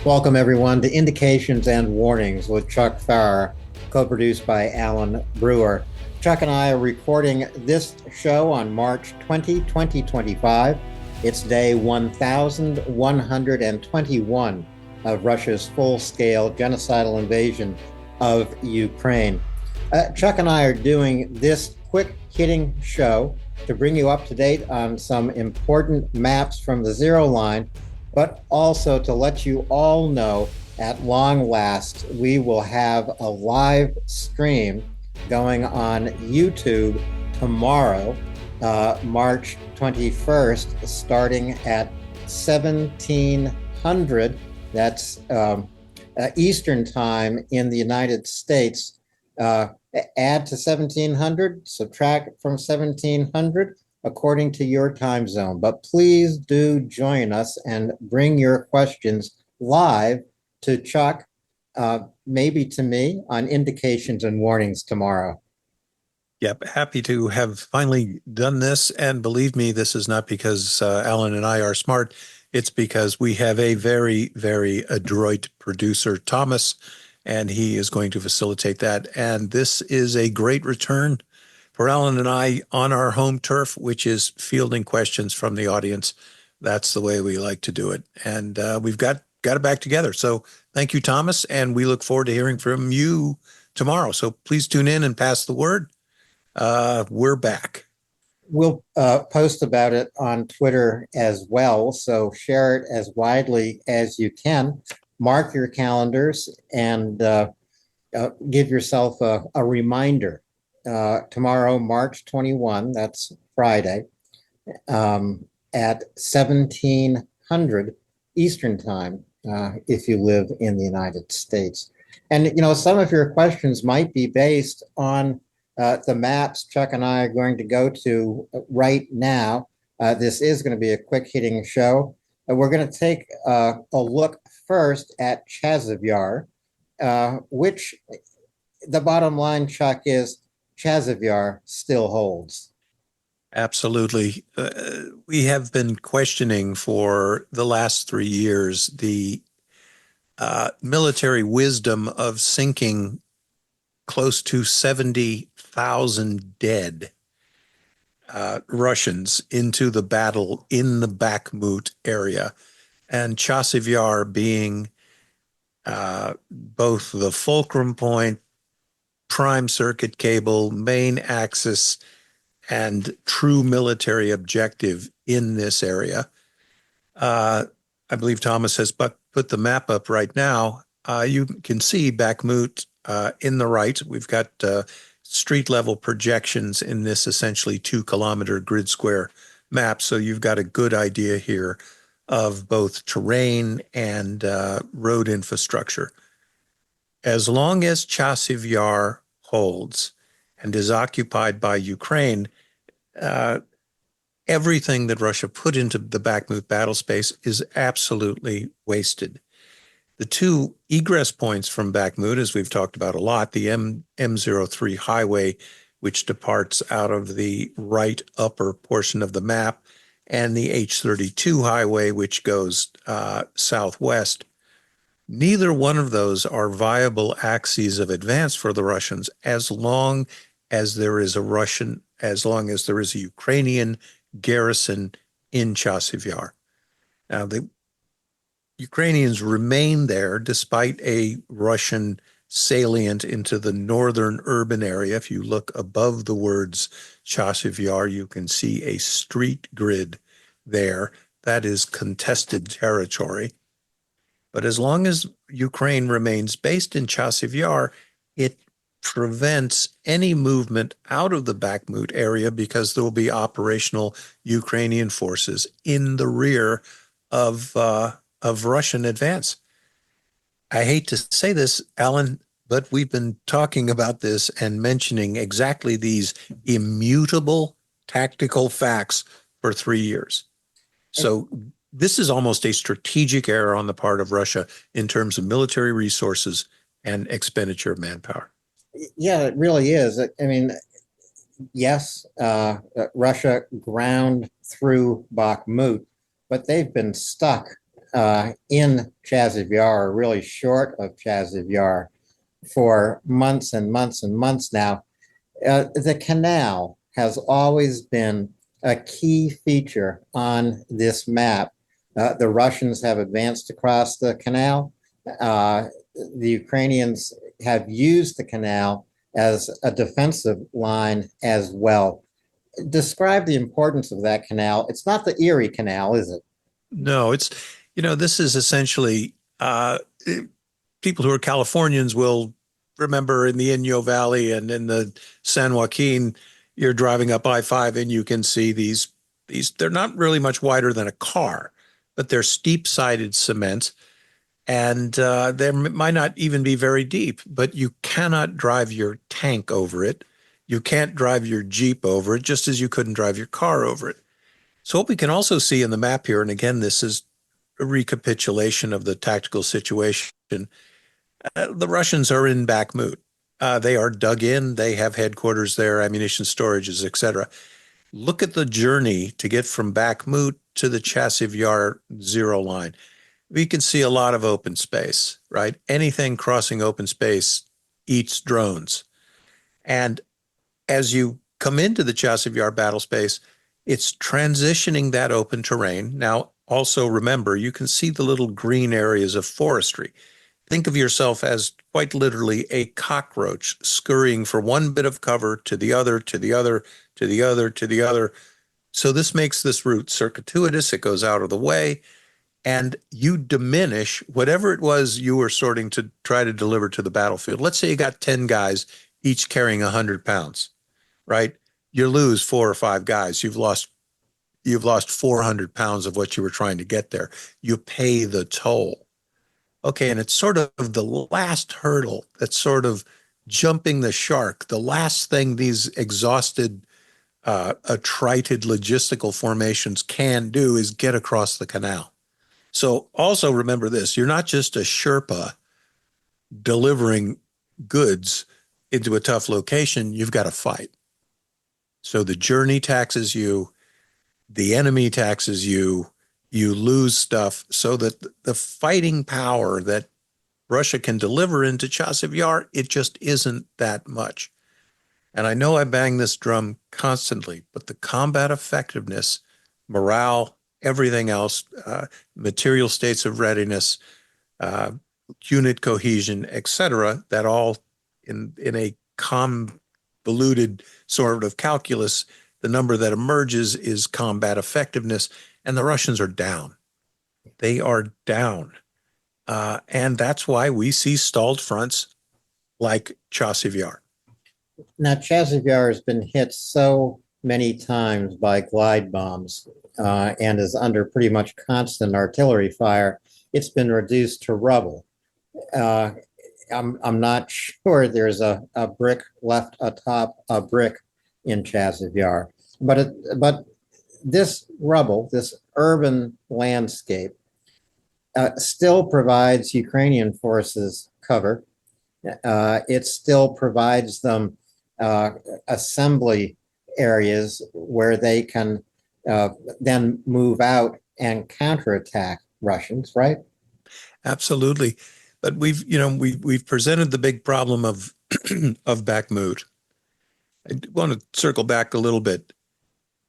Welcome, everyone, to Indications and Warnings with Chuck Farrer, co-produced by Alan Brewer. Chuck and I are recording this show on March 20, 2025. It's day 1121 of Russia's full-scale genocidal invasion of Ukraine. Chuck and I are doing this quick-hitting show to bring you up to date on some important maps from the Zero Line, but also to let you all know at long last, we will have a live stream going on YouTube tomorrow, March 21st, starting at 1700. That's Eastern time in the United States. Add to 1700, subtract from 1700. According to your time zone. But please do join us and bring your questions live to Chuck, maybe to me, on Indications and Warnings tomorrow. Yep, happy to have finally done this. And believe me, this is not because Alan and I are smart. It's because we have a very, very adroit producer, Thomas, and he is going to facilitate that. And this is a great return for Alan and I on our home turf, which is fielding questions from the audience. That's the way we like to do it. And we've got it back together. So thank you, Thomas. And we look forward to hearing from you tomorrow. So please tune in and pass the word. We're back. We'll post about it on Twitter as well. So share it as widely as you can. Mark your calendars and give yourself a reminder. Tomorrow, March 21, that's Friday, at 1700 Eastern time, if you live in the United States. And, some of your questions might be based on the maps Chuck and I are going to go to right now. This is going to be a quick hitting show. We're going to take a look first at Chasic Yar, which the bottom line, Chuck, is Chasic Yar still holds. Absolutely. We have been questioning for the last 3 years the military wisdom of sinking close to 70,000 dead Russians into the battle in the Bakhmut area, and Chasic Yar being both the fulcrum point, prime circuit cable, main axis, and true military objective in this area. I believe Thomas has put the map up right now. You can see Bakhmut in the right. We've got street level projections in this essentially 2-kilometer grid square map. So you've got a good idea here of both terrain and road infrastructure. As long as Chasic Yar holds and is occupied by Ukraine, everything that Russia put into the Bakhmut battle space is absolutely wasted. The two egress points from Bakhmut, as we've talked about a lot, the M03 highway, which departs out of the right upper portion of the map, and the H32 highway, which goes southwest. Neither one of those are viable axes of advance for the Russians as long as there is a Ukrainian garrison in Chasic Yar. Now, the Ukrainians remain there despite a Russian salient into the northern urban area. If you look above the words Chasic Yar, you can see a street grid there. That is contested territory. But as long as Ukraine remains based in Chasic Yar, it prevents any movement out of the Bakhmut area because there will be operational Ukrainian forces in the rear of Russian advance. I hate to say this, Alan, but we've been talking about this and mentioning exactly these immutable tactical facts for 3 years. So this is almost a strategic error on the part of Russia in terms of military resources and expenditure of manpower. Yeah, it really is. I mean, yes, Russia ground through Bakhmut, but they've been stuck in Chasic Yar, really short of Chasic Yar, for months and months and months now. The canal has always been a key feature on this map. The Russians have advanced across the canal. The Ukrainians have used the canal as a defensive line as well. Describe the importance of that canal. It's not the Erie Canal, is it? No, this is essentially people who are Californians will remember in the Inyo Valley and in the San Joaquin, you're driving up I-5 and you can see these, they're not really much wider than a car, but they're steep-sided cement. And they might not even be very deep, but you cannot drive your tank over it. You can't drive your Jeep over it, just as you couldn't drive your car over it. So what we can also see in the map here, and again, this is a recapitulation of the tactical situation. The Russians are in Bakhmut. They are dug in. They have headquarters there, ammunition storages, etc. Look at the journey to get from Bakhmut to the Chasiv Yar zero line. We can see a lot of open space, right? Anything crossing open space eats drones. And as you come into the Chasiv Yar battle space, it's transitioning that open terrain. Now, also remember, you can see the little green areas of forestry. Think of yourself as quite literally a cockroach scurrying from one bit of cover to the other, to the other, to the other, to the other. So this makes this route circuitous. It goes out of the way. And you diminish whatever it was you were sorting to try to deliver to the battlefield. Let's say you got 10 guys, each carrying 100 pounds, right? You lose 4 or 5 guys. You've lost 400 pounds of what you were trying to get there. You pay the toll. Okay, and it's sort of the last hurdle that's sort of jumping the shark. The last thing these exhausted, attrited logistical formations can do is get across the canal. So also remember this, you're not just a Sherpa delivering goods into a tough location, you've got to fight. So the journey taxes you, the enemy taxes you, you lose stuff so that the fighting power that Russia can deliver into Chasiv Yar, it just isn't that much. And I know I bang this drum constantly, but the combat effectiveness, morale, everything else, material states of readiness, unit cohesion, etc., that all in a convoluted sort of calculus, the number that emerges is combat effectiveness, and the Russians are down. They are down. And that's why we see stalled fronts like Chasiv Yar. Now, Chasiv Yar has been hit so many times by glide bombs and is under pretty much constant artillery fire. It's been reduced to rubble. I'm not sure there's a brick left atop a brick in Chasiv Yar, but this rubble, this urban landscape, still provides Ukrainian forces cover. It still provides them assembly areas where they can then move out and counterattack Russians, right? Absolutely. But we've presented the big problem of of Bakhmut. I want to circle back a little bit.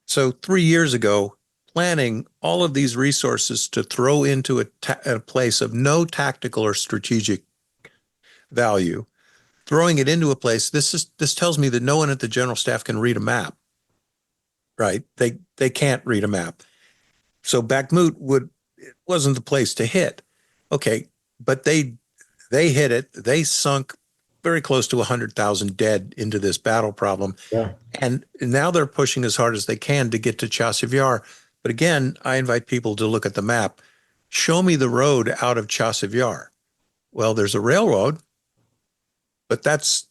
So 3 years ago, planning all of these resources to throw into a place of no tactical or strategic value, throwing it into a place, this tells me that no one at the general staff can read a map, right? They can't read a map. So Bakhmut wasn't the place to hit. Okay, but they hit it. They sunk very close to 100,000 dead into this battle problem. Yeah. And now they're pushing as hard as they can to get to Chasiv Yar. But again, I invite people to look at the map. Show me the road out of Chasiv Yar. Well, there's a railroad, but that's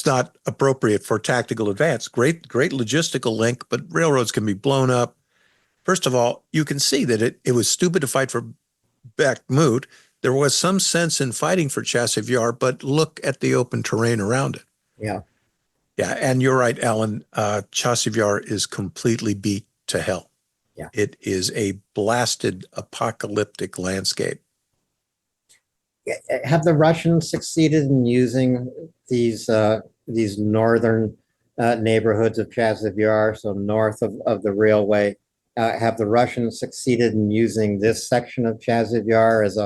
not appropriate for tactical advance. Great logistical link, but railroads can be blown up. First of all, you can see that it was stupid to fight for Bakhmut. There was some sense in fighting for Chasiv Yar, but look at the open terrain around it. Yeah. Yeah, and you're right, Alan. Chasiv Yar is completely beat to hell. Yeah. It is a blasted apocalyptic landscape. Have the Russians succeeded in using these northern neighborhoods of Chasiv Yar, so north of the railway? Have the Russians succeeded in using this section of Chasiv Yar as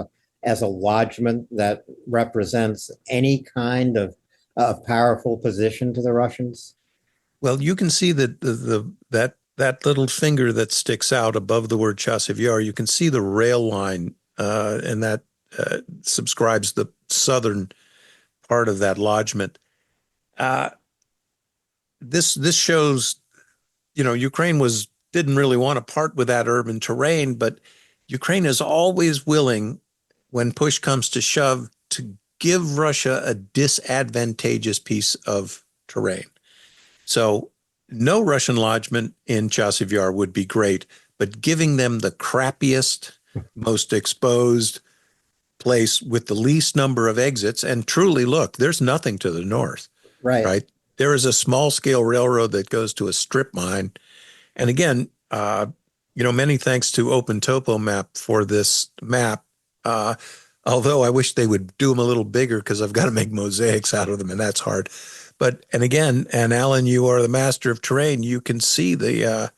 a lodgment that represents any kind of powerful position to the Russians? Well, you can see that that little finger that sticks out above the word Chasiv Yar. You can see the rail line, and that subscribes the southern part of that lodgment. Uh, this shows, Ukraine didn't really want to part with that urban terrain, but Ukraine is always willing, when push comes to shove, to give Russia a disadvantageous piece of terrain. So no Russian lodgment in Chasiv Yar would be great, but giving them the crappiest, most exposed place with the least number of exits, and truly, look, there's nothing to the north, Right. right? There is a small scale railroad that goes to a strip mine. And again, many thanks to Open Topo Map for this map. Although I wish they would do them a little bigger, because I've got to make mosaics out of them, and that's hard. And again, and Alan, you are the master of terrain. You can see the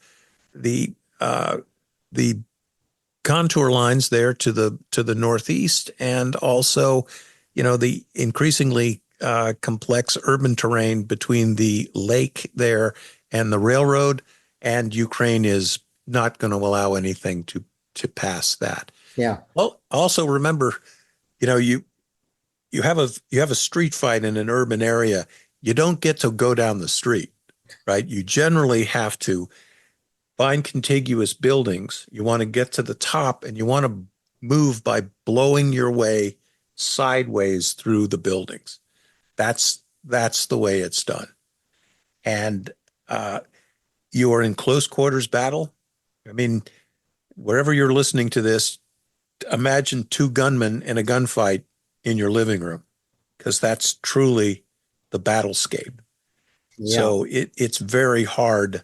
contour lines there to the northeast, and also, the increasingly complex urban terrain between the lake there and the railroad. And Ukraine is not going to allow anything to pass that. Yeah. Well, also remember, you have a street fight in an urban area. You don't get to go down the street, right? You generally have to find contiguous buildings. You want to get to the top, and you want to move by blowing your way sideways through the buildings. That's the way it's done. And you are in close quarters battle. I mean, wherever you're listening to this, imagine two gunmen in a gunfight in your living room, because that's truly the battlescape. Yeah. So it's very hard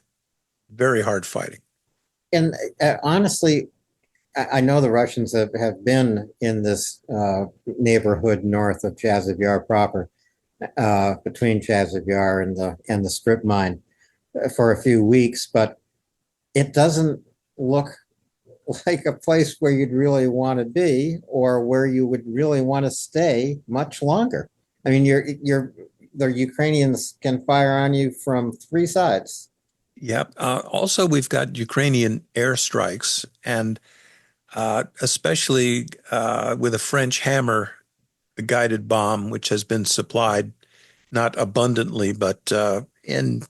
fighting. And honestly, I know the Russians have been in this neighborhood north of Chasiv Yar proper, between Chasiv Yar and the strip mine, for a few weeks, but it doesn't look like a place where you'd really want to be, or where you would really want to stay much longer. I mean, the Ukrainians can fire on you from three sides. Yep. Also, we've got Ukrainian airstrikes, and especially with a French hammer guided bomb, which has been supplied not abundantly, but in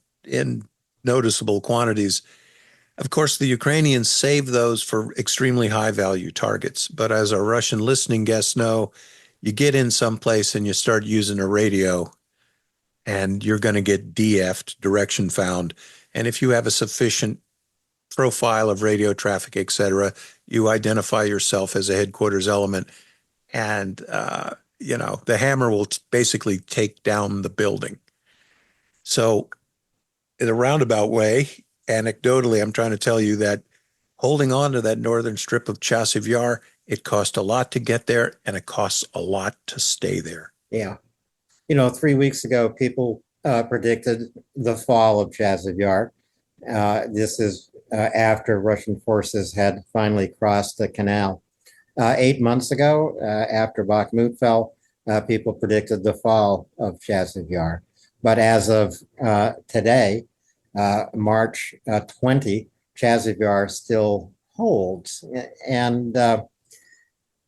noticeable quantities. Of course, the Ukrainians save those for extremely high value targets. But as our Russian listening guests know, you get in someplace and you start using a radio, and you're going to get DF'd, direction found. And if you have a sufficient profile of radio traffic, et cetera, you identify yourself as a headquarters element, and the hammer will basically take down the building. So in a roundabout way, anecdotally, I'm trying to tell you that holding on to that northern strip of Chasiv Yar, it cost a lot to get there, and it costs a lot to stay there. Yeah. 3 weeks ago, people predicted the fall of Chasiv Yar. This is after Russian forces had finally crossed the canal. 8 months ago, after Bakhmut fell, people predicted the fall of Chasiv Yar. But as of today, March 20, Chasiv Yar still holds, and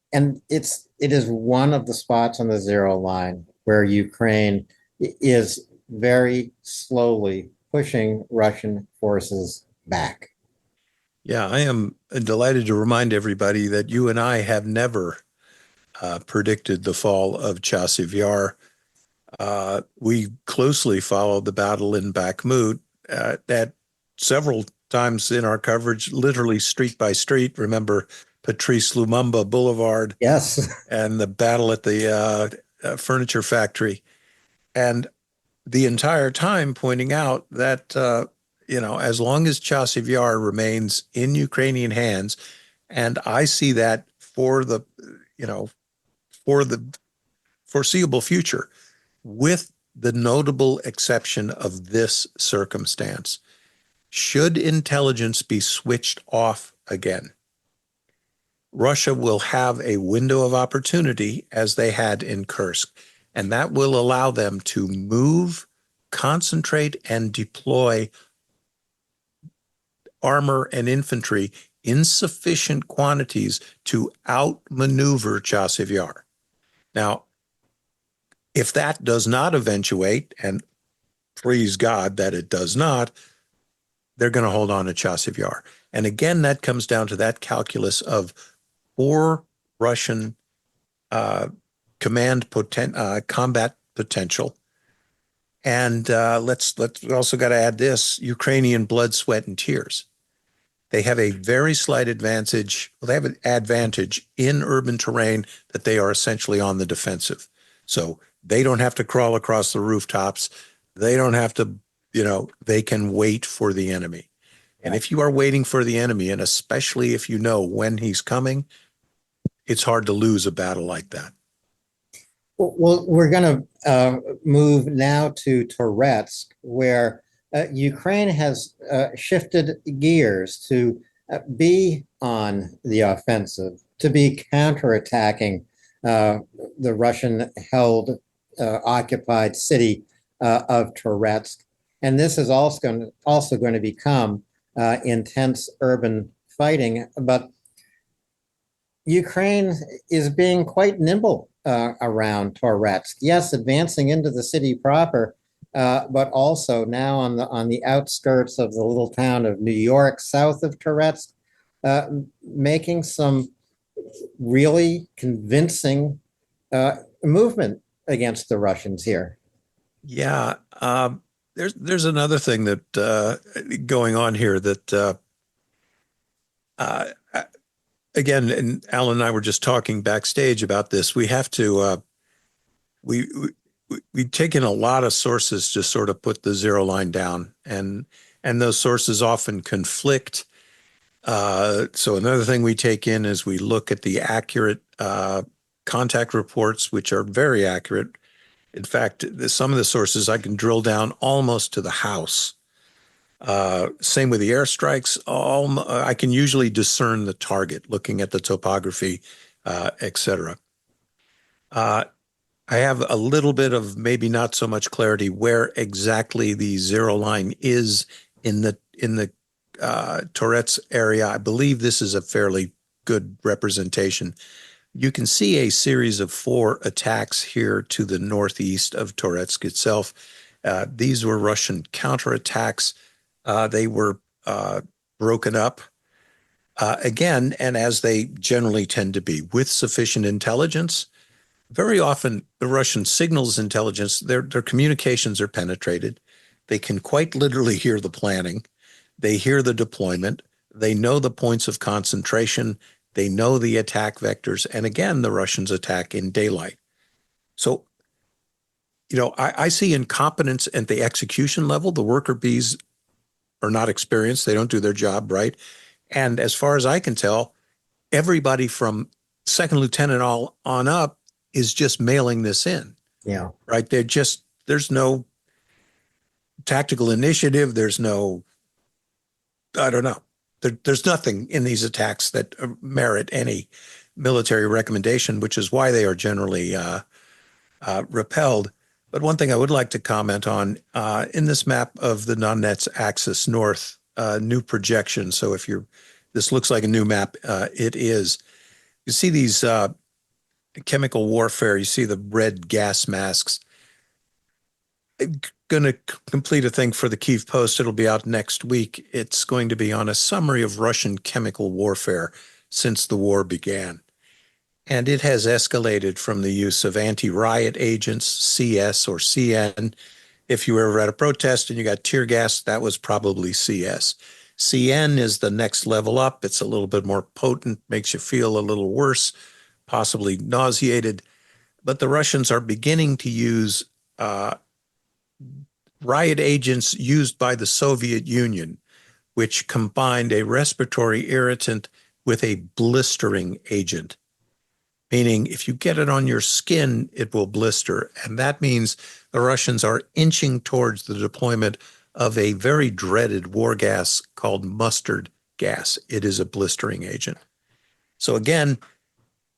it is one of the spots on the zero line where Ukraine is very slowly pushing Russian forces back. Yeah, I am delighted to remind everybody that you and I have never predicted the fall of Chasiv Yar. We closely followed the battle in Bakhmut at several times in our coverage, literally street by street. Remember Patrice Lumumba Boulevard? Yes. And the battle at the furniture factory. And the entire time pointing out that as long as Chasic Yar remains in Ukrainian hands, and I see that for the foreseeable future, with the notable exception of this circumstance. Should intelligence be switched off again, Russia will have a window of opportunity as they had in Kursk, and that will allow them to move, concentrate, and deploy armor and infantry in sufficient quantities to outmaneuver Chasiv Yar. Now, if that does not eventuate, and please God that it does not, they're going to hold on to Chasiv Yar. And again, that comes down to that calculus of poor Russian combat potential. And let's also got to add this: Ukrainian blood, sweat, and tears. They have a very slight advantage. Well, they have an advantage in urban terrain that they are essentially on the defensive. So they don't have to crawl across the rooftops. They don't have to, they can wait for the enemy. And if you are waiting for the enemy, and especially if you know when he's coming, it's hard to lose a battle like that. Well, we're going to move now to Toretsk, where Ukraine has shifted gears to be on the offensive, to be counterattacking the Russian-held occupied city of Toretsk. And this is also going to become intense urban fighting. But Ukraine is being quite nimble around Toretsk. Yes, advancing into the city proper, but also now on the outskirts of the little town of New York, south of Toretsk, making some really convincing movement against the Russians here. Yeah, there's another thing that going on here that again, and Alan and I were just talking backstage about this. We have to we've taken a lot of sources to sort of put the zero line down, and those sources often conflict. So another thing we take in is we look at the accurate contact reports, which are very accurate. In fact, some of the sources I can drill down almost to the house. Same with the airstrikes. I can usually discern the target looking at the topography, etc. I have a little bit of maybe not so much clarity where exactly the zero line is in the Toretsk area. I believe this is a fairly good representation. You can see a series of 4 attacks here to the northeast of Toretsk itself. These were Russian counterattacks. They were broken up again, and as they generally tend to be, with sufficient intelligence. Very often, the Russian signals intelligence, their communications are penetrated. They can quite literally hear the planning. They hear the deployment. They know the points of concentration. They know the attack vectors. And again, the Russians attack in daylight. So, I see incompetence at the execution level. The worker bees are not experienced. They don't do their job right. And as far as I can tell, everybody from second lieutenant on up is just mailing this in. Yeah. Right. There's no tactical initiative. There's no, I don't know. There's nothing in these attacks that merit any military recommendation, which is why they are generally repelled. But one thing I would like to comment on in this map of the Donetsk axis north, new projection. So this looks like a new map, it is. You see these chemical warfare, you see the red gas masks. Going to complete a thing for the Kyiv Post. It'll be out next week. It's going to be on a summary of Russian chemical warfare since the war began. And it has escalated from the use of anti-riot agents, CS or CN. If you were ever at a protest and you got tear gas, that was probably CS. CN is the next level up. It's a little bit more potent, makes you feel a little worse, possibly nauseated. But the Russians are beginning to use riot agents used by the Soviet Union, which combined a respiratory irritant with a blistering agent, meaning if you get it on your skin, it will blister. And that means the Russians are inching towards the deployment of a very dreaded war gas called mustard gas. It is a blistering agent. So again,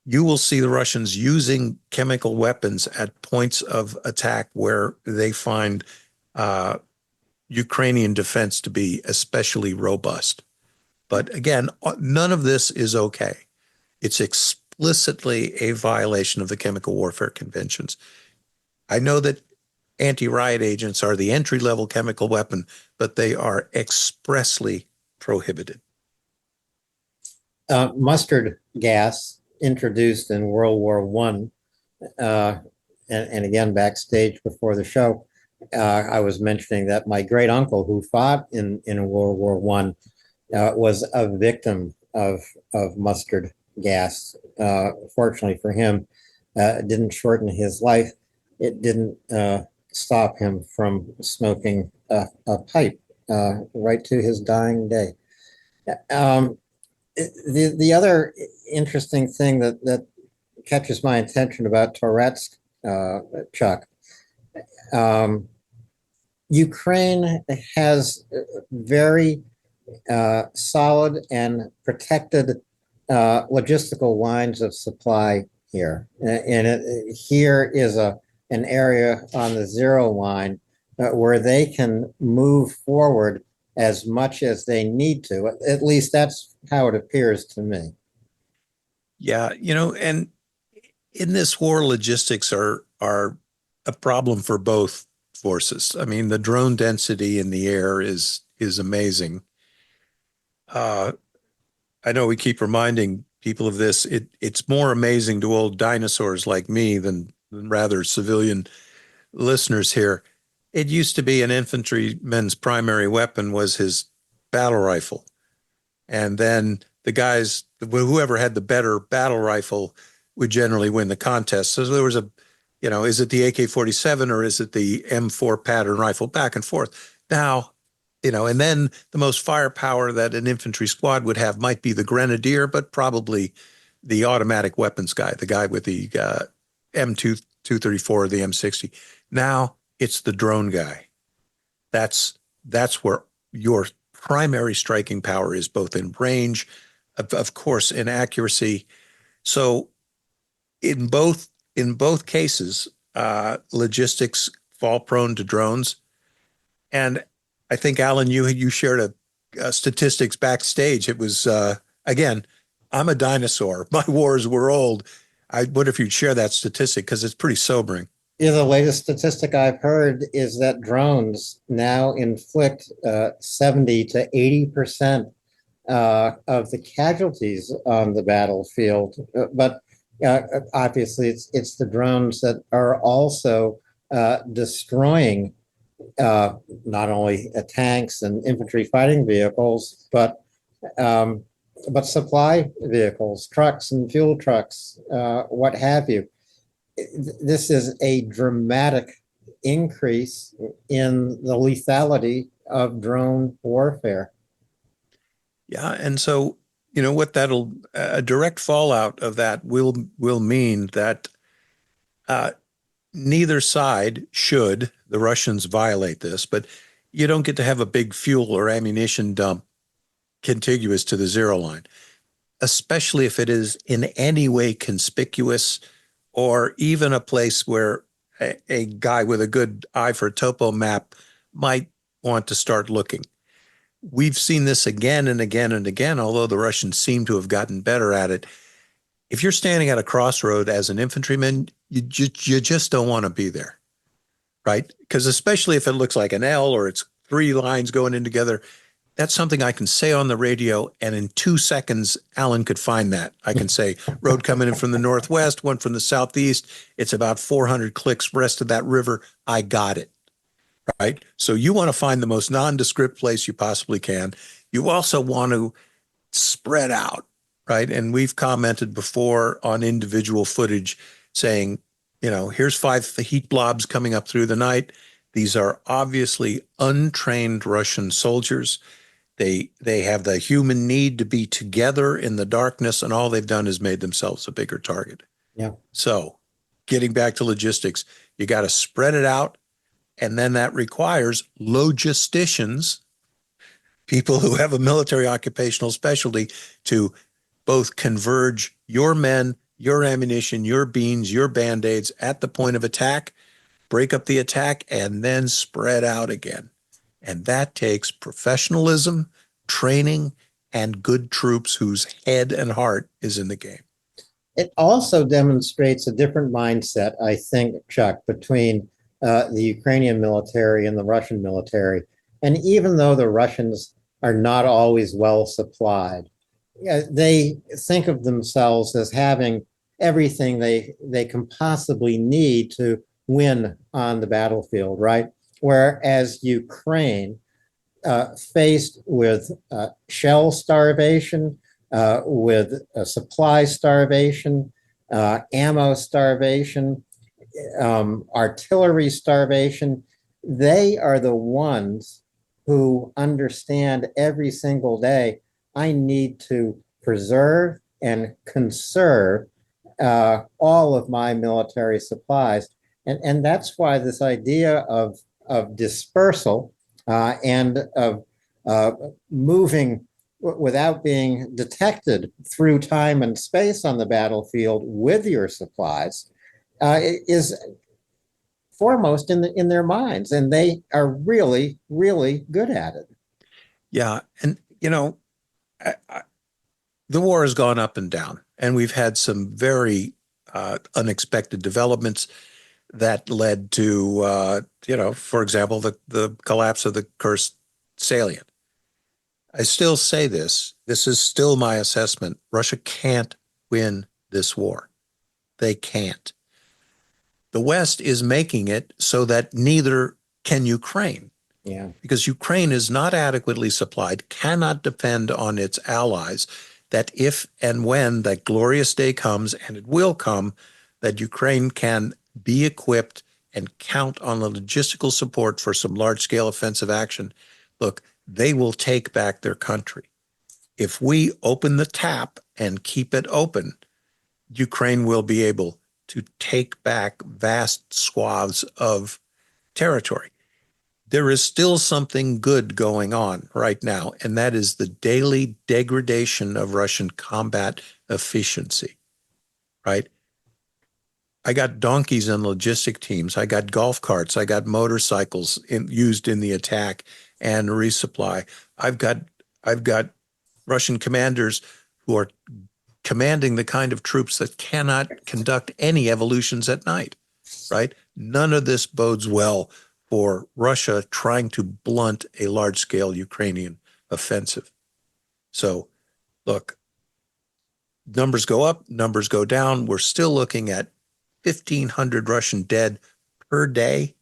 you will see the Russians using chemical weapons at points of attack where they find Ukrainian defense to be especially robust. But again, none of this is okay. It's explicitly a violation of the Chemical Warfare Conventions. I know that anti-riot agents are the entry-level chemical weapon, but they are expressly prohibited. Mustard gas introduced in World War I, and again, backstage before the show, I was mentioning that my great uncle who fought in World War I was a victim of mustard gas. Fortunately for him, it didn't shorten his life. It didn't stop him from smoking a pipe right to his dying day. The other interesting thing that catches my attention about Toretsk, Chuck, Ukraine has very solid and protected logistical lines of supply here. And here is an area on the zero line where they can move forward as much as they need to. At least that's how it appears to me. Yeah, and in this war, logistics are a problem for both forces. I mean, the drone density in the air is amazing. I know we keep reminding people of this. It's more amazing to old dinosaurs like me than rather civilian listeners here. It used to be an infantryman's primary weapon was his battle rifle. And then the guys, whoever had the better battle rifle would generally win the contest. So there was is it the AK-47 or is it the M4 pattern rifle, back and forth. Now, and then the most firepower that an infantry squad would have might be the grenadier, but probably the automatic weapons guy, the guy with the M234 or the M60. Now it's the drone guy. That's where your primary striking power is, both in range, of course, in accuracy. So in both cases, logistics fall prone to drones. And I think, Alan, you shared a statistics backstage. It was, again, I'm a dinosaur. My wars were old. I wonder if you'd share that statistic because it's pretty sobering. Yeah, the latest statistic I've heard is that drones now inflict 70 to 80% of the casualties on the battlefield. But obviously, it's the drones that are also destroying not only tanks and infantry fighting vehicles, but supply vehicles, trucks and fuel trucks, what have you. This is a dramatic increase in the lethality of drone warfare. Yeah, and so what a direct fallout of that will mean that neither side should the Russians violate this, but you don't get to have a big fuel or ammunition dump contiguous to the zero line, especially if it is in any way conspicuous or even a place where a guy with a good eye for a topo map might want to start looking. We've seen this again and again and again, although the Russians seem to have gotten better at it. If you're standing at a crossroad as an infantryman, you just don't want to be there, right? Because especially if it looks like an L or it's three lines going in together, that's something I can say on the radio, and in 2 seconds, Alan could find that. I can say, road coming in from the northwest, one from the southeast. It's about 400 clicks west of that river. I got it, right? So you want to find the most nondescript place you possibly can. You also want to spread out, right? And we've commented before on individual footage saying, here's 5 heat blobs coming up through the night. These are obviously untrained Russian soldiers. They have the human need to be together in the darkness, and all they've done is made themselves a bigger target. Yeah. So getting back to logistics, you got to spread it out, and then that requires logisticians, people who have a military occupational specialty, to both converge your men, your ammunition, your beans, your Band-Aids at the point of attack, break up the attack, and then spread out again. And that takes professionalism, training, and good troops whose head and heart is in the game. It also demonstrates a different mindset, I think, Chuck, between the Ukrainian military and the Russian military. And even though the Russians are not always well supplied, they think of themselves as having everything they can possibly need to win on the battlefield, right? Whereas Ukraine, faced with shell starvation, with supply starvation, ammo starvation, artillery starvation, they are the ones who understand every single day, I need to preserve and conserve all of my military supplies. And that's why this idea of dispersal and of moving without being detected through time and space on the battlefield with your supplies is foremost in their minds, and they are really, really good at it. Yeah, and the war has gone up and down, and we've had some very unexpected developments that led to, for example, the collapse of the Kursk salient. I still say this is still my assessment. Russia can't win this war. They can't. The West is making it so that neither can Ukraine. Yeah. Because Ukraine is not adequately supplied, cannot depend on its allies, that if and when that glorious day comes, and it will come, that Ukraine can be equipped and count on the logistical support for some large-scale offensive action. Look, they will take back their country. If we open the tap and keep it open, Ukraine will be able to take back vast swaths of territory. There is still something good going on right now, and that is the daily degradation of Russian combat efficiency, right? I got donkeys and logistic teams. I got golf carts. I got motorcycles used in the attack and resupply. I've got Russian commanders who are commanding the kind of troops that cannot conduct any evolutions at night, right? None of this bodes well for Russia trying to blunt a large-scale Ukrainian offensive. So, look, numbers go up, numbers go down. We're still looking at 1,500 Russian dead per day,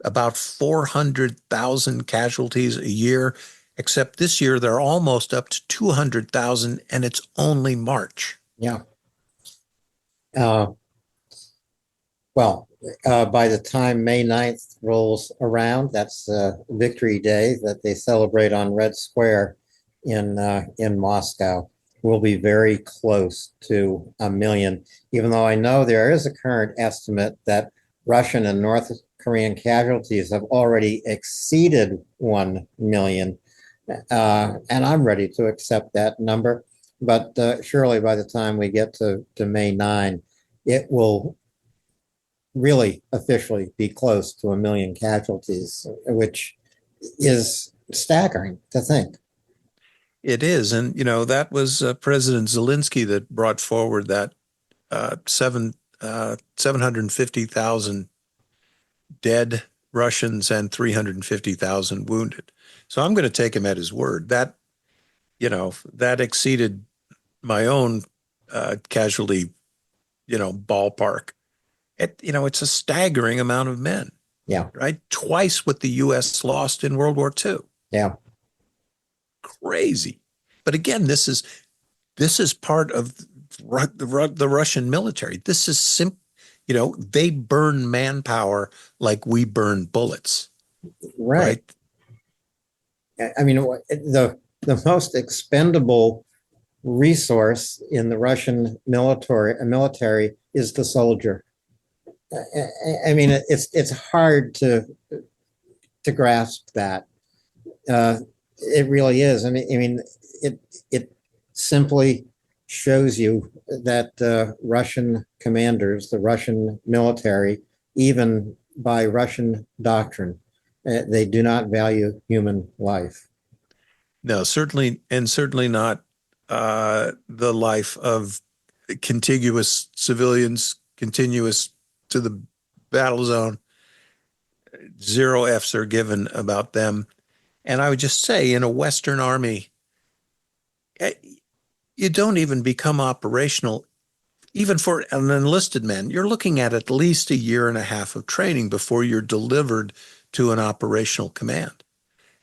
about 400,000 casualties a year, except this year they're almost up to 200,000, and it's only March. Yeah. Well, by the time May 9th rolls around, that's Victory Day that they celebrate on Red Square in Moscow. We'll be very close to 1 million, even though I know there is a current estimate that Russian and North Korean casualties have already exceeded 1 million. And I'm ready to accept that number. But surely by the time we get to May 9, it will really officially be close to 1 million casualties, which is staggering to think. It is. And, that was President Zelensky that brought forward that 750,000 dead Russians and 350,000 wounded. So I'm going to take him at his word. That exceeded my own casualty, ballpark. It's a staggering amount of men. Yeah. Right? Twice what the U.S. lost in World War II. Yeah. Crazy. But again, this is part of the Russian military. This is they burn manpower like we burn bullets, Right. right? I mean, the most expendable resource in the Russian military is the soldier. I mean, it's hard to grasp that. It really is. I mean, it simply shows you that Russian commanders, the Russian military, even by Russian doctrine, they do not value human life. No, certainly not the life of contiguous civilians, continuous to the battle zone. Zero Fs are given about them. And I would just say, in a Western army, eh, you don't even become operational. Even for an enlisted man, you're looking at least a year and a half of training before you're delivered to an operational command.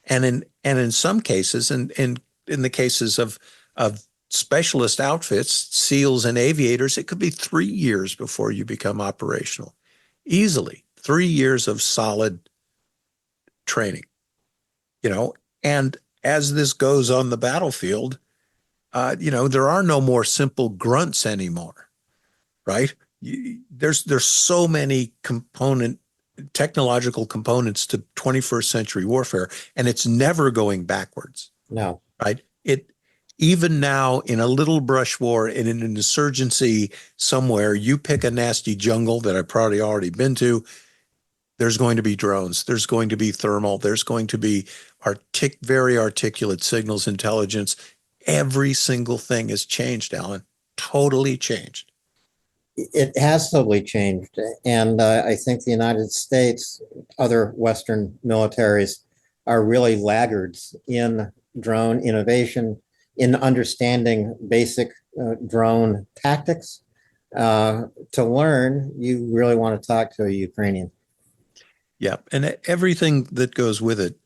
And in some cases, and in the cases of specialist outfits, SEALs and aviators, it could be 3 years before you become operational. Easily 3 years of solid training, you know. And as this goes on the battlefield, there are no more simple grunts anymore, right? There's so many technological components to 21st century warfare, and it's never going backwards, No. right? Even now in a little brush war, in an insurgency somewhere, you pick a nasty jungle that I've probably already been to, there's going to be drones, there's going to be thermal, there's going to be very articulate signals intelligence. Every single thing has changed, Alan, totally changed. It has totally changed. And I think the United States, other Western militaries, are really laggards in drone innovation, in understanding basic drone tactics. To learn, you really want to talk to a Ukrainian. Yeah, and everything that goes with it.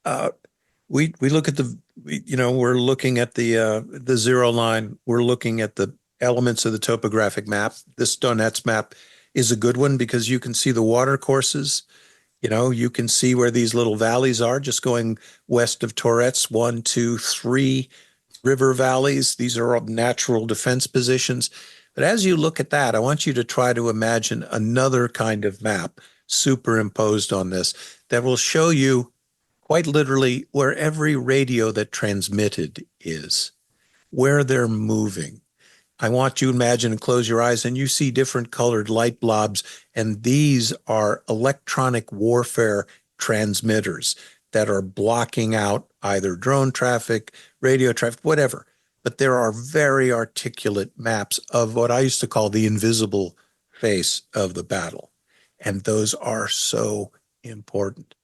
Uh, we look at we're looking at the zero line. We're looking at the elements of the topographic map. This Donetsk map is a good one because you can see the water courses. You can see where these little valleys are just going west of Toretsk, 1, 2, 3 river valleys. These are all natural defense positions. But as you look at that, I want you to try to imagine another kind of map superimposed on this that will show you quite literally where every radio that transmitted is, where they're moving. I want you to imagine and close your eyes and you see different colored light blobs. And these are electronic warfare transmitters that are blocking out either drone traffic, radio traffic, whatever. But there are very articulate maps of what I used to call the invisible face of the battle. And those are so important.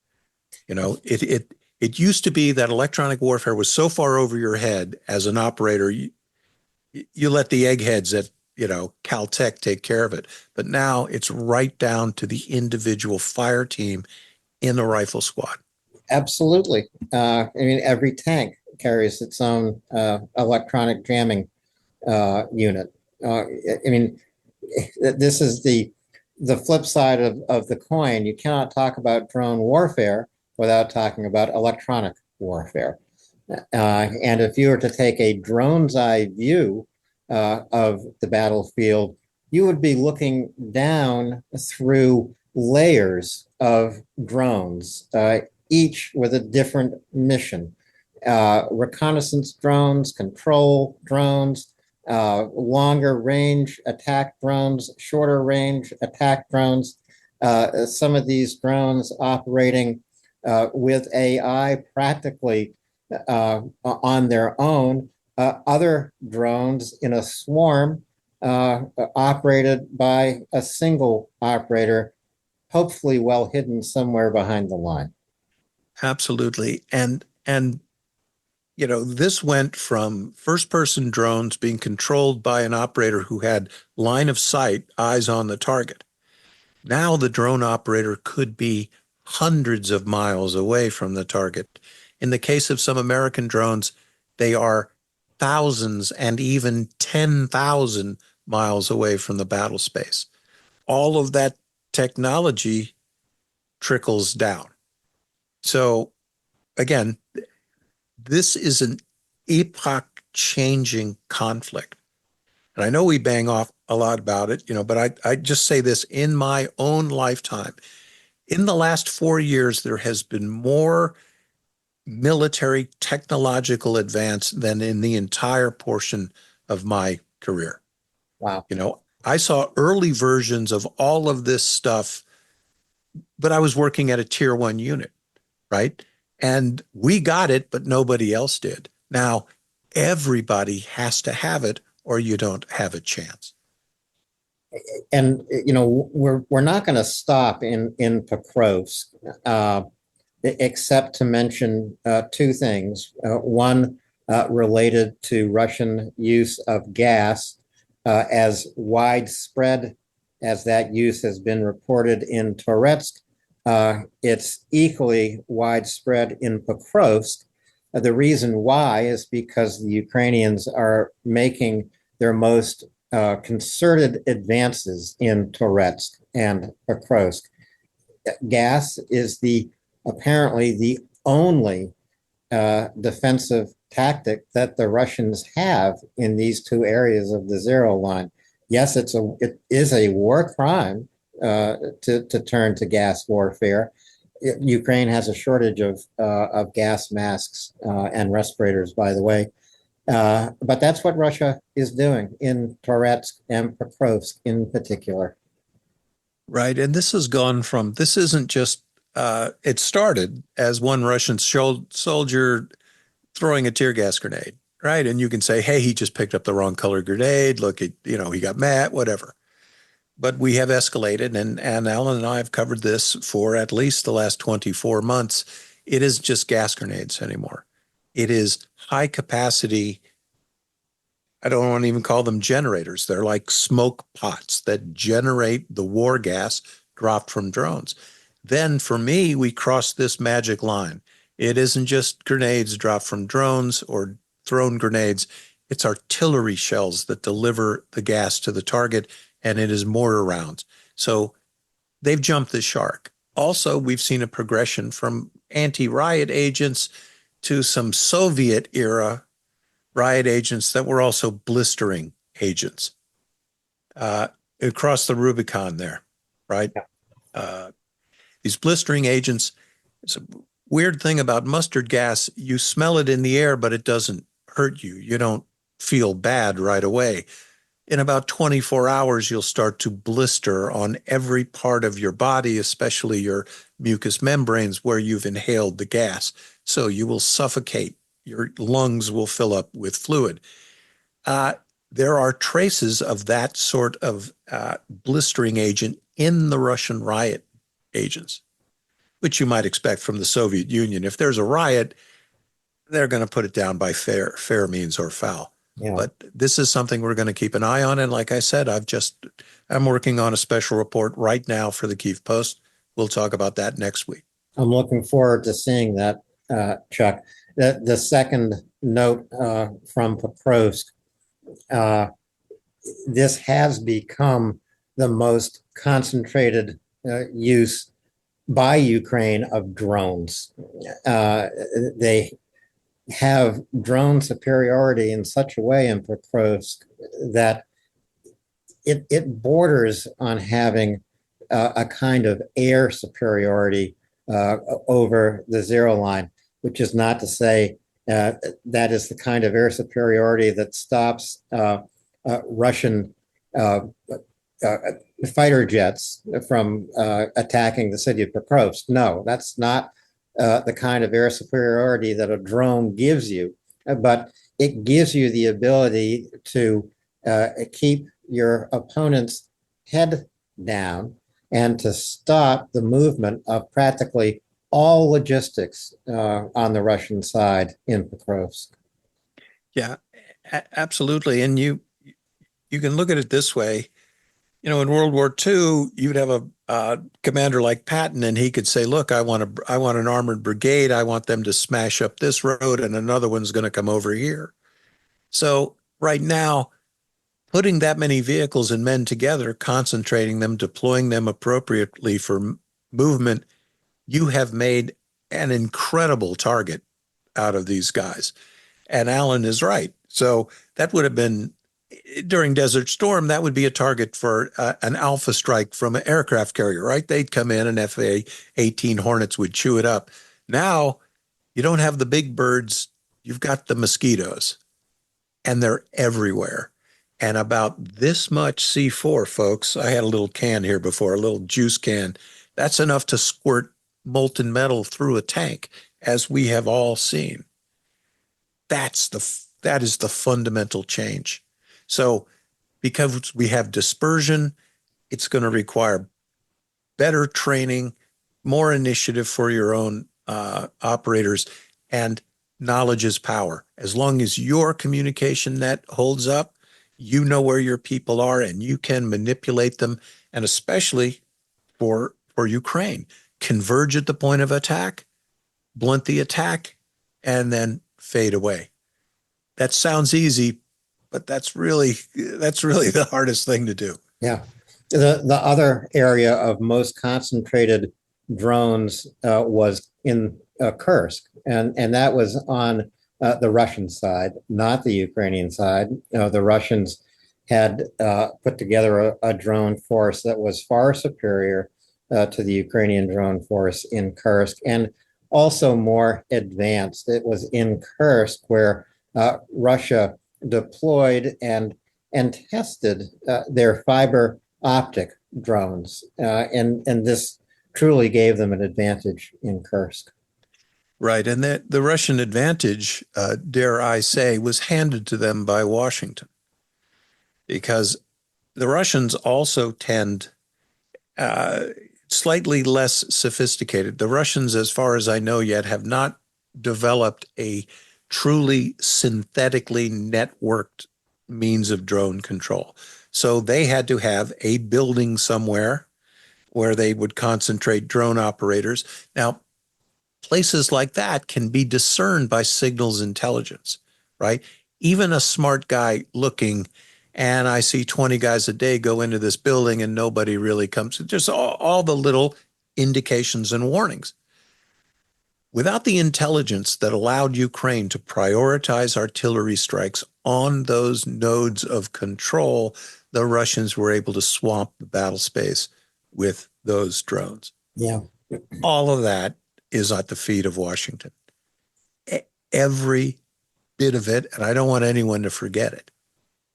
It used to be that electronic warfare was so far over your head as an operator, you let the eggheads at Caltech take care of it. But now it's right down to the individual fire team in the rifle squad. Absolutely. I mean, every tank carries its own electronic jamming unit. I mean, this is the flip side of the coin. You cannot talk about drone warfare without talking about electronic warfare. And if you were to take a drone's eye view of the battlefield, you would be looking down through layers of drones, each with a different mission. Reconnaissance drones, control drones, longer range attack drones, shorter range attack drones. Some of these drones operating with AI practically on their own. Other drones in a swarm operated by a single operator, hopefully well hidden somewhere behind the line. Absolutely. And this went from first person drones being controlled by an operator who had line of sight, eyes on the target. Now the drone operator could be hundreds of miles away from the target. In the case of some American drones, they are thousands and even 10,000 miles away from the battle space. all of that technology trickles down. So again, this is an epoch-changing conflict. And I know we bang off a lot about it, but I just say this in my own lifetime. In the last 4 years, there has been more military technological advance than in the entire portion of my career. Wow. I saw early versions of all of this stuff, but I was working at a tier 1 unit, right? And we got it, but nobody else did. Now, everybody has to have it or you don't have a chance. And we're not going to stop in Pokrovsk, except to mention two things. One related to Russian use of gas, as widespread as that use has been reported in Toretsk. It's equally widespread in Pokrovsk. The reason why is because the Ukrainians are making their most concerted advances in Toretsk and Pokrovsk. Gas is apparently the only defensive tactic that the Russians have in these two areas of the zero line. Yes, it is a war crime to turn to gas warfare. Ukraine has a shortage of gas masks and respirators, by the way. But that's what Russia is doing in Toretsk and Pokrovsk in particular. Right. And this isn't just, it started as one Russian soldier throwing a tear gas grenade, right? And you can say, hey, he just picked up the wrong color grenade. Look, he got mad, whatever. But we have escalated, and Alan and I have covered this for at least the last 24 months. It is just gas grenades anymore. It is high capacity. I don't want to even call them generators. They're like smoke pots that generate the war gas dropped from drones. Then for me, we cross this magic line. It isn't just grenades dropped from drones or thrown grenades. It's artillery shells that deliver the gas to the target, and it is mortar rounds. So they've jumped the shark. Also, we've seen a progression from anti-riot agents to some Soviet-era riot agents that were also blistering agents. Across the Rubicon there, right? These blistering agents, it's a weird thing about mustard gas. You smell it in the air, but it doesn't hurt you. You don't feel bad right away. In about 24 hours, you'll start to blister on every part of your body, especially your mucous membranes where you've inhaled the gas. So you will suffocate. Your lungs will fill up with fluid. There are traces of that sort of blistering agent in the Russian riot agents, which you might expect from the Soviet Union. If there's a riot, they're going to put it down by fair means or foul. Yeah. But this is something we're going to keep an eye on. And like I said, I'm working on a special report right now for the Kyiv Post. We'll talk about that next week. I'm looking forward to seeing that, Chuck. The second note from Pokrovsk, this has become the most concentrated use by Ukraine of drones. They have drone superiority in such a way in Pokrovsk that it borders on having a kind of air superiority over the zero line, which is not to say that is the kind of air superiority that stops Russian fighter jets from attacking the city of Pokrovsk. No, that's not the kind of air superiority that a drone gives you, but it gives you the ability to keep your opponent's head down and to stop the movement of practically all logistics on the Russian side in Pokrovsk. Yeah, absolutely. And you can look at it this way. In World War II, you'd have a commander like Patton, and he could say, look, I want an armored brigade. I want them to smash up this road, and another one's going to come over here. So right now, putting that many vehicles and men together, concentrating them, deploying them appropriately for movement, you have made an incredible target out of these guys. And Alan is right. So that would have been, during Desert Storm, that would be a target for an alpha strike from an aircraft carrier, right? They'd come in and FA-18 Hornets would chew it up. Now, you don't have the big birds, you've got the mosquitoes, and they're everywhere. And about this much C4, folks, I had a little can here before, a little juice can. That's enough to squirt molten metal through a tank, as we have all seen. That is the fundamental change. So because we have dispersion, it's going to require better training, more initiative for your own operators, and knowledge is power. As long as your communication net holds up, you know where your people are and you can manipulate them. And especially for Ukraine, converge at the point of attack, blunt the attack, and then fade away. That sounds easy, but that's really the hardest thing to do. Yeah. The other area of most concentrated drones was in Kursk, and that was on the Russian side, not the Ukrainian side. The Russians had put together a drone force that was far superior to the Ukrainian drone force in Kursk, and also more advanced. It was in Kursk where Russia deployed and tested their fiber optic drones, and this truly gave them an advantage in Kursk. Right, and that the Russian advantage, dare I say, was handed to them by Washington, because the Russians also tend slightly less sophisticated. The Russians, as far as I know yet, have not developed a truly synthetically networked means of drone control. So they had to have a building somewhere where they would concentrate drone operators. Now, places like that can be discerned by signals intelligence, right? Even a smart guy looking, and I see 20 guys a day go into this building and nobody really comes. Just all the little indications and warnings. Without the intelligence that allowed Ukraine to prioritize artillery strikes on those nodes of control, the Russians were able to swamp the battle space with those drones. Yeah. All of that is at the feet of Washington. Every bit of it, and I don't want anyone to forget it.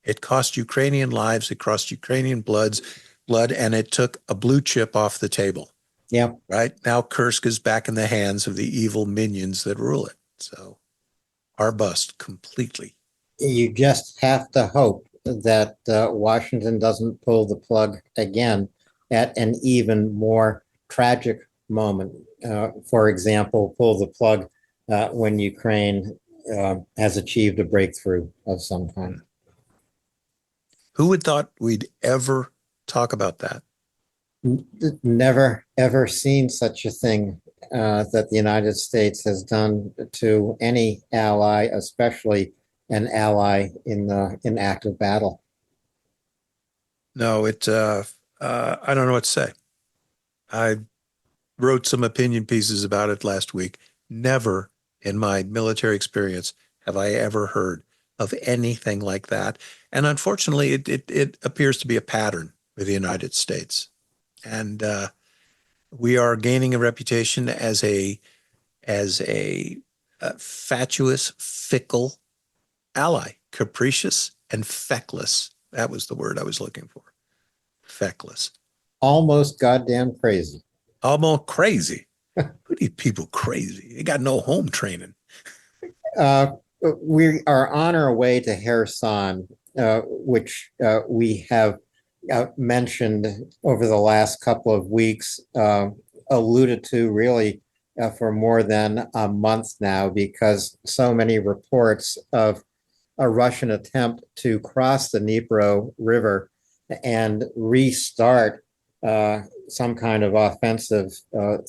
It cost Ukrainian lives, it cost Ukrainian blood, and it took a blue chip off the table. Yeah. Right now, Kursk is back in the hands of the evil minions that rule it. So, our bust completely. You just have to hope that Washington doesn't pull the plug again at an even more tragic moment. For example, pull the plug when Ukraine has achieved a breakthrough of some kind. Who would thought we'd ever talk about that? Never, ever seen such a thing that the United States has done to any ally, especially an ally in active battle. No, I don't know what to say. I wrote some opinion pieces about it last week. Never in my military experience have I ever heard of anything like that. And unfortunately, it appears to be a pattern with the United States. And we are gaining a reputation as a fatuous, fickle ally, capricious and feckless. That was the word I was looking for. Feckless. Almost goddamn crazy. Almost crazy. Who are these people crazy? They got no home training. We are on our way to Kherson, which we have mentioned over the last couple of weeks, alluded to really for more than a month now, because so many reports of a Russian attempt to cross the Dnipro River and restart some kind of offensive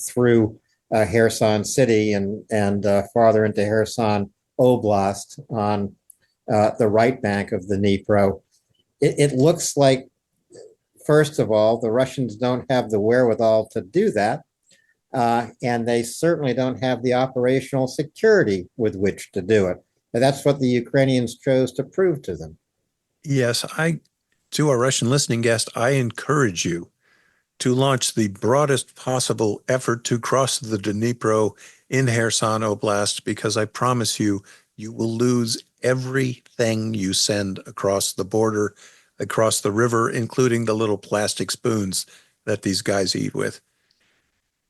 through Kherson city and farther into Kherson Oblast on the right bank of the Dnipro. it looks like, first of all, the Russians don't have the wherewithal to do that. And they certainly don't have the operational security with which to do it. And that's what the Ukrainians chose to prove to them. Yes, to our Russian listening guest, I encourage you to launch the broadest possible effort to cross the Dnipro in Kherson Oblast, because I promise you, you will lose everything you send across the border, across the river, including the little plastic spoons that these guys eat with.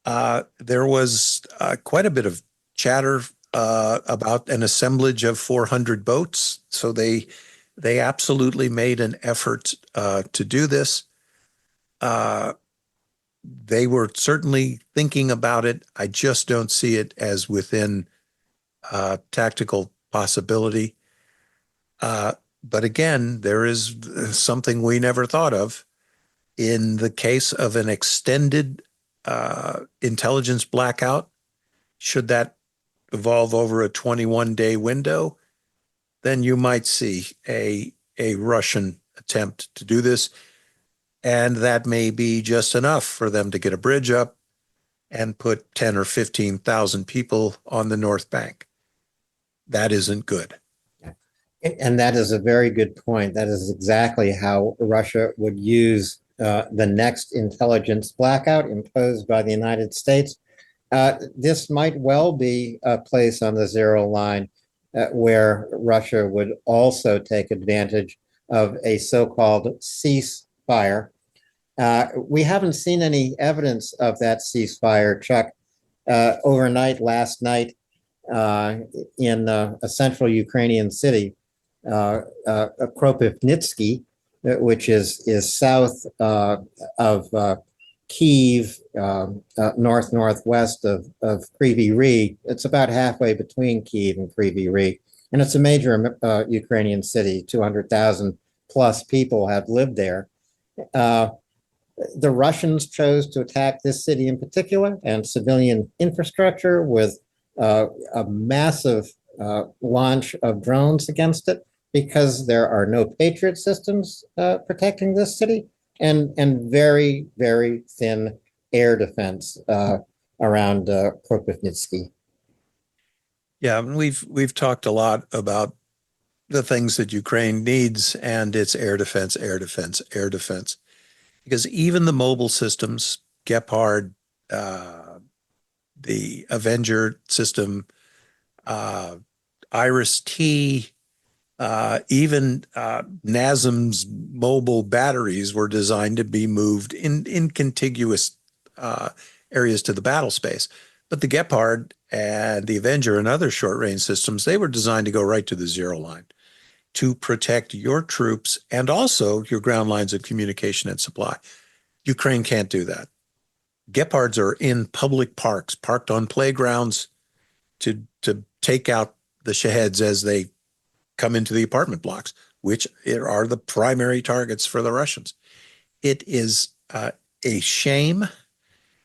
There was quite a bit of chatter about an assemblage of 400 boats. So they absolutely made an effort to do this. They were certainly thinking about it. I just don't see it as within tactical possibility. But again, there is something we never thought of. In the case of an extended intelligence blackout, should that evolve over a 21-day window, then you might see a Russian attempt to do this. And that may be just enough for them to get a bridge up and put 10 or 15,000 people on the North Bank. That isn't good. And that is a very good point. That is exactly how Russia would use the next intelligence blackout imposed by the United States. This might well be a place on the zero line where Russia would also take advantage of a so-called ceasefire. We haven't seen any evidence of that ceasefire, Chuck. Overnight, last night, in a central Ukrainian city, Kropivnitsky, which is south of Kyiv, northwest of Kryvyi Rih. It's about halfway between Kyiv and Kryvyi Rih, and it's a major Ukrainian city. 200,000 plus people have lived there. The Russians chose to attack this city in particular and civilian infrastructure with a massive launch of drones against it, because there are no Patriot systems protecting this city, and very, very thin air defense around Kropivnitsky. Yeah, we've talked a lot about the things that Ukraine needs, and it's air defense, air defense, air defense. Because even the mobile systems, Gepard, the Avenger system, Iris-T, even NASM's mobile batteries were designed to be moved in contiguous areas to the battle space. But the Gepard and the Avenger and other short-range systems, they were designed to go right to the zero line to protect your troops and also your ground lines of communication and supply. Ukraine can't do that. Gepards are in public parks, parked on playgrounds to take out the Shaheds as they come into the apartment blocks, which are the primary targets for the Russians. It is a shame,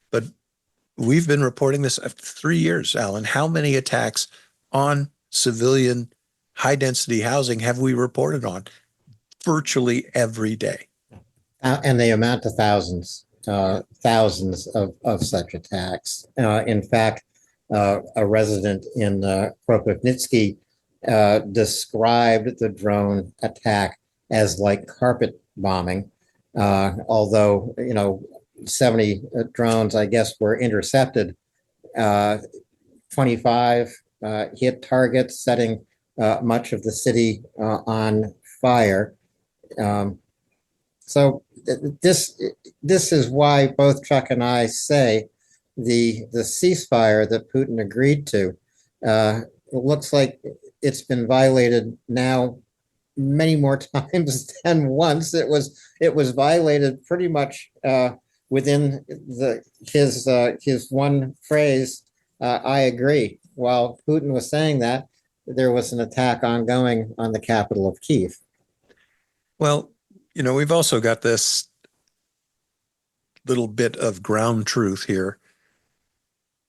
but we've been reporting this for 3 years, Alan. How many attacks on civilian high-density housing have we reported on? Virtually every day. And they amount to thousands of such attacks. In fact, a resident in Kropivnitsky described the drone attack as like carpet bombing, although 70 drones, I guess, were intercepted. 25 hit targets, setting much of the city on fire. So this is why both Chuck and I say the ceasefire that Putin agreed to it looks like it's been violated now many more times than once. It was violated pretty much within his one phrase. I agree. While Putin was saying that, there was an attack ongoing on the capital of Kyiv. Well, we've also got this little bit of ground truth here.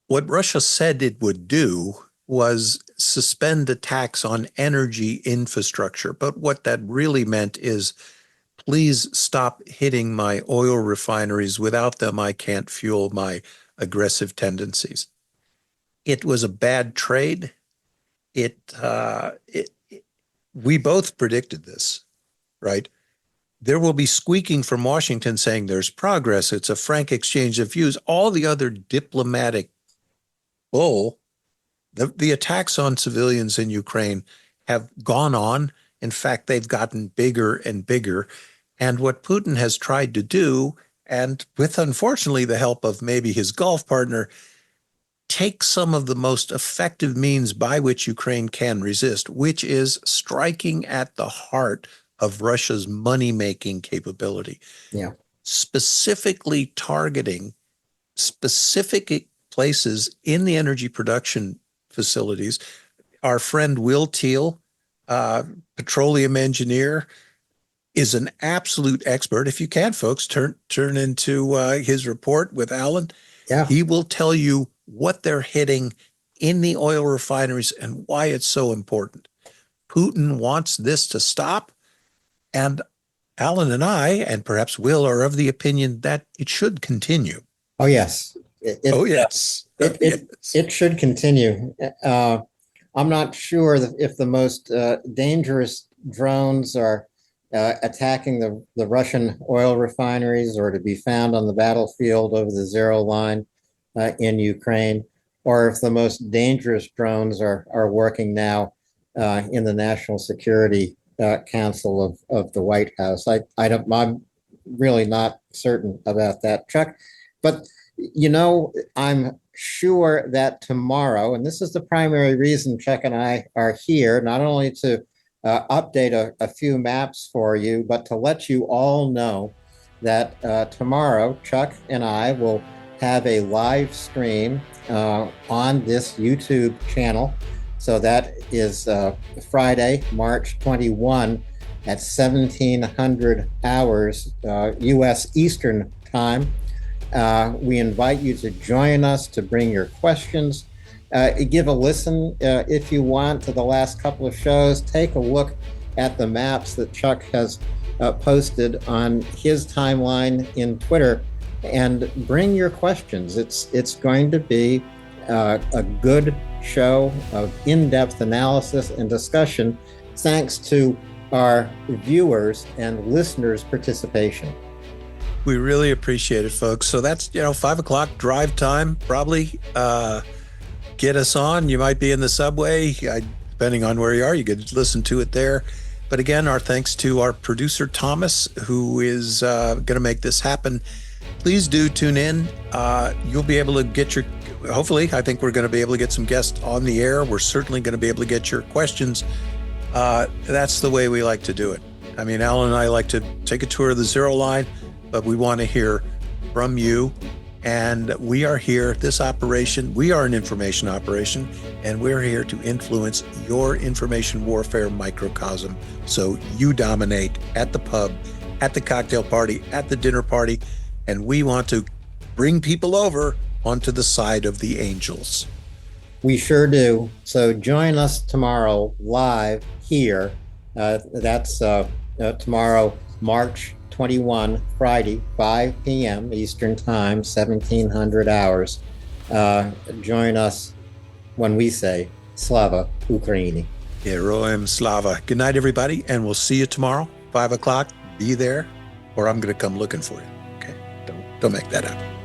What Russia said it would do was suspend attacks on energy infrastructure. But what that really meant is please stop hitting my oil refineries. Without them, I can't fuel my aggressive tendencies. It was a bad trade. We both predicted this, right? There will be squeaking from Washington saying there's progress. It's a frank exchange of views. All the other diplomatic bull, the attacks on civilians in Ukraine have gone on. In fact, they've gotten bigger and bigger. And what Putin has tried to do, and with unfortunately the help of maybe his Gulf partner, take some of the most effective means by which Ukraine can resist, which is striking at the heart of Russia's money-making capability. Yeah. Specifically targeting specific places in the energy production facilities. Our friend Will Teal, petroleum engineer, is an absolute expert. If you can, folks, turn into his report with Alan. Yeah. He will tell you what they're hitting in the oil refineries and why it's so important. Putin wants this to stop, and Alan and I, and perhaps Will, are of the opinion that it should continue. Oh, yes. It should continue. I'm not sure if the most dangerous drones are attacking the Russian oil refineries or to be found on the battlefield over the zero line in Ukraine, or if the most dangerous drones are working now in the National Security Council of the White House. I'm really not certain about that, Chuck. But, I'm sure that tomorrow, and this is the primary reason Chuck and I are here, not only to update a few maps for you, but to let you all know that tomorrow, Chuck and I will have a live stream on this YouTube channel. So that is Friday, March 21 at 1700 hours U.S. Eastern Time. We invite you to join us, to bring your questions. Give a listen if you want to the last couple of shows. Take a look at the maps that Chuck has posted on his timeline in Twitter, and bring your questions. It's going to be a good show of in-depth analysis and discussion, thanks to our viewers and listeners' participation. We really appreciate it, folks. So that's 5 o'clock drive time. Probably get us on. You might be in the subway, depending on where you are. You could listen to it there. But again, our thanks to our producer Thomas, who is going to make this happen. Please do tune in. You'll be able to get hopefully, I think we're going to be able to get some guests on the air. We're certainly going to be able to get your questions. That's the way we like to do it. I mean, Alan and I like to take a tour of the zero line, but we want to hear from you. And we are here, this operation, we are an information operation, and we're here to influence your information warfare microcosm. So you dominate at the pub, at the cocktail party, at the dinner party, and we want to bring people over onto the side of the angels. We sure do. So join us tomorrow live here. That's tomorrow, March 21, Friday, 5 p.m. Eastern Time, 1700 hours. Join us when we say Slava Ukraini. Heroem Slava. Good night, everybody, and we'll see you tomorrow, 5 o'clock. Be there, or I'm going to come looking for you. Okay? Don't make that happen.